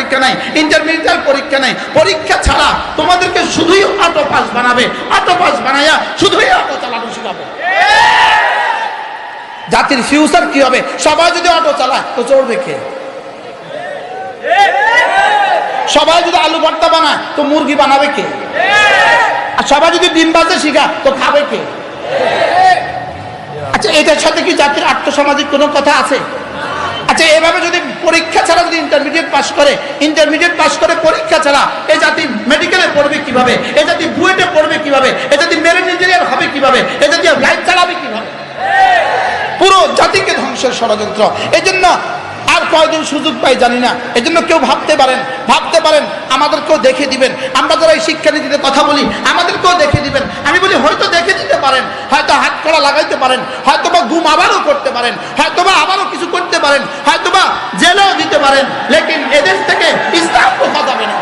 পরীক্ষা নাই, ইন্টারমিডিয়েট পরীক্ষা নাই। পরীক্ষা ছাড়া তোমাদেরকে শুধুই অটো পাস বানাবে, অটো পাস বানাইয়া শুধুই অটো চালানো শিখাবে। জাতির ফিউচার কি হবে? সবাই যদি অটো চালায় তো চড়বে কে? সবাই যদি আলু ভর্তা বানায় তো মুরগি বানাবে কে? আর সবাই যদি ডিম ভাজা শিখা তো খাবে কে? আচ্ছা, এটার সাথে কি জাতির আর্থসামাজিক কোনো কথা আছে? আচ্ছা, এভাবে যদি পরীক্ষা ছাড়া যদি ইন্টারমিডিয়েট পাস করে পরীক্ষা ছাড়া এই জাতি মেডিকেলে পড়বে কিভাবে? এই জাতি বুয়েটে পড়বে কিভাবে? এই জাতি মেরিন ইঞ্জিনিয়ার হবে কিভাবে? এই জাতি লাইট চালাবে কিভাবে? পুরো জাতিকে ধ্বংসের ষড়যন্ত্র। এই জন্য আর কয়দিন সুযোগ পাই জানি না। এই জন্য কেউ ভাবতে পারেন আমাদেরকেও দেখে দিবেন। আমরা যারা এই শিক্ষানীতিতে কথা বলি আমাদেরকেও দেখে দিবেন। আমি বলি হয়তো দেখে দিতে পারেন, হয়তো হাত কড়া লাগাইতে পারেন, হয়তো বা গুম আবারও করতে পারেন, হয়তো বা আবারও কিছু করতে পারেন, হয়তো বা জেলেও দিতে পারেন, লেকিন এদেশ থেকে ইসলাম রোখা যাবে না।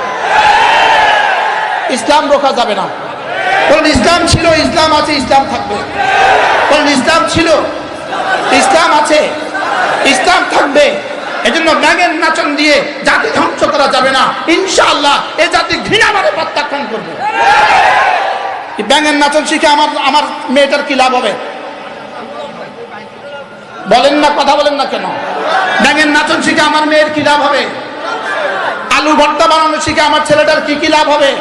ইসলাম রোখা যাবে না। বলেন ইসলাম ছিল, ইসলাম আছে, ইসলাম থাকবে। বলেন ইসলাম ছিল, ইসলাম আছে, ইসলাম থাকবে। এজন্য ব্যাঙের নাচন দিয়ে জাতি ধ্বংস করা যাবে না। ইনশাআল্লাহ এই জাতি ঘৃণাভাবে প্রত্যাখ্যান করবে। ব্যাঙের নাচন শিখে আমার মেয়েটার কি লাভ হবে? বলেন না, কথা বলেন না কেন? ব্যাঙের নাচন শিখে আমার মেয়ের কি লাভ হবে? আলু ভর্তা বানানো শিখে আমার ছেলেটার কি লাভ হবে?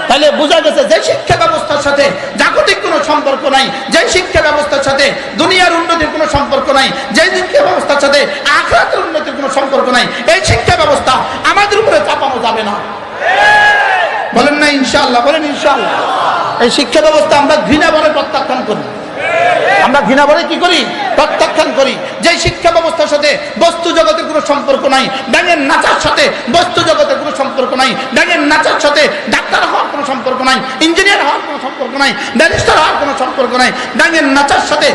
তাহলে বোঝা গেছে যে শিক্ষা ব্যবস্থার সাথে জাগতিক কোনো সম্পর্ক নাই, যে শিক্ষা ব্যবস্থার সাথে দুনিয়ার উন্নতির কোনো সম্পর্ক নাই, যে শিক্ষা ব্যবস্থার সাথে আখিরাতের উন্নতির কোনো সম্পর্ক নাই, এই শিক্ষা ব্যবস্থা আমাদের উপরে চাপানো যাবে না। বলেন না ইনশাআল্লাহ? বলেন ইনশাআল্লাহ। এই শিক্ষা ব্যবস্থা আমরা ঘৃণাভরে প্রত্যাখ্যান করি। আমরা ঘৃণাভরে কি করি? প্রত্যাখ্যান করি। যে শিক্ষা ব্যবস্থার সাথে বস্তু জগতের কোনো সম্পর্ক নাই, ব্যাঙের নাচার সাথে বস্তু জগতের কোনো সম্পর্ক নাই, ব্যাঙের নাচার সাথে ডাক্তার হওয়ার কোনো সম্পর্ক নাই, ইঞ্জিনিয়ার হওয়ার কোনো সম্পর্ক নাই, ব্যারিস্টার হওয়ার কোনো সম্পর্ক নাই, ব্যাঙের নাচার সাথে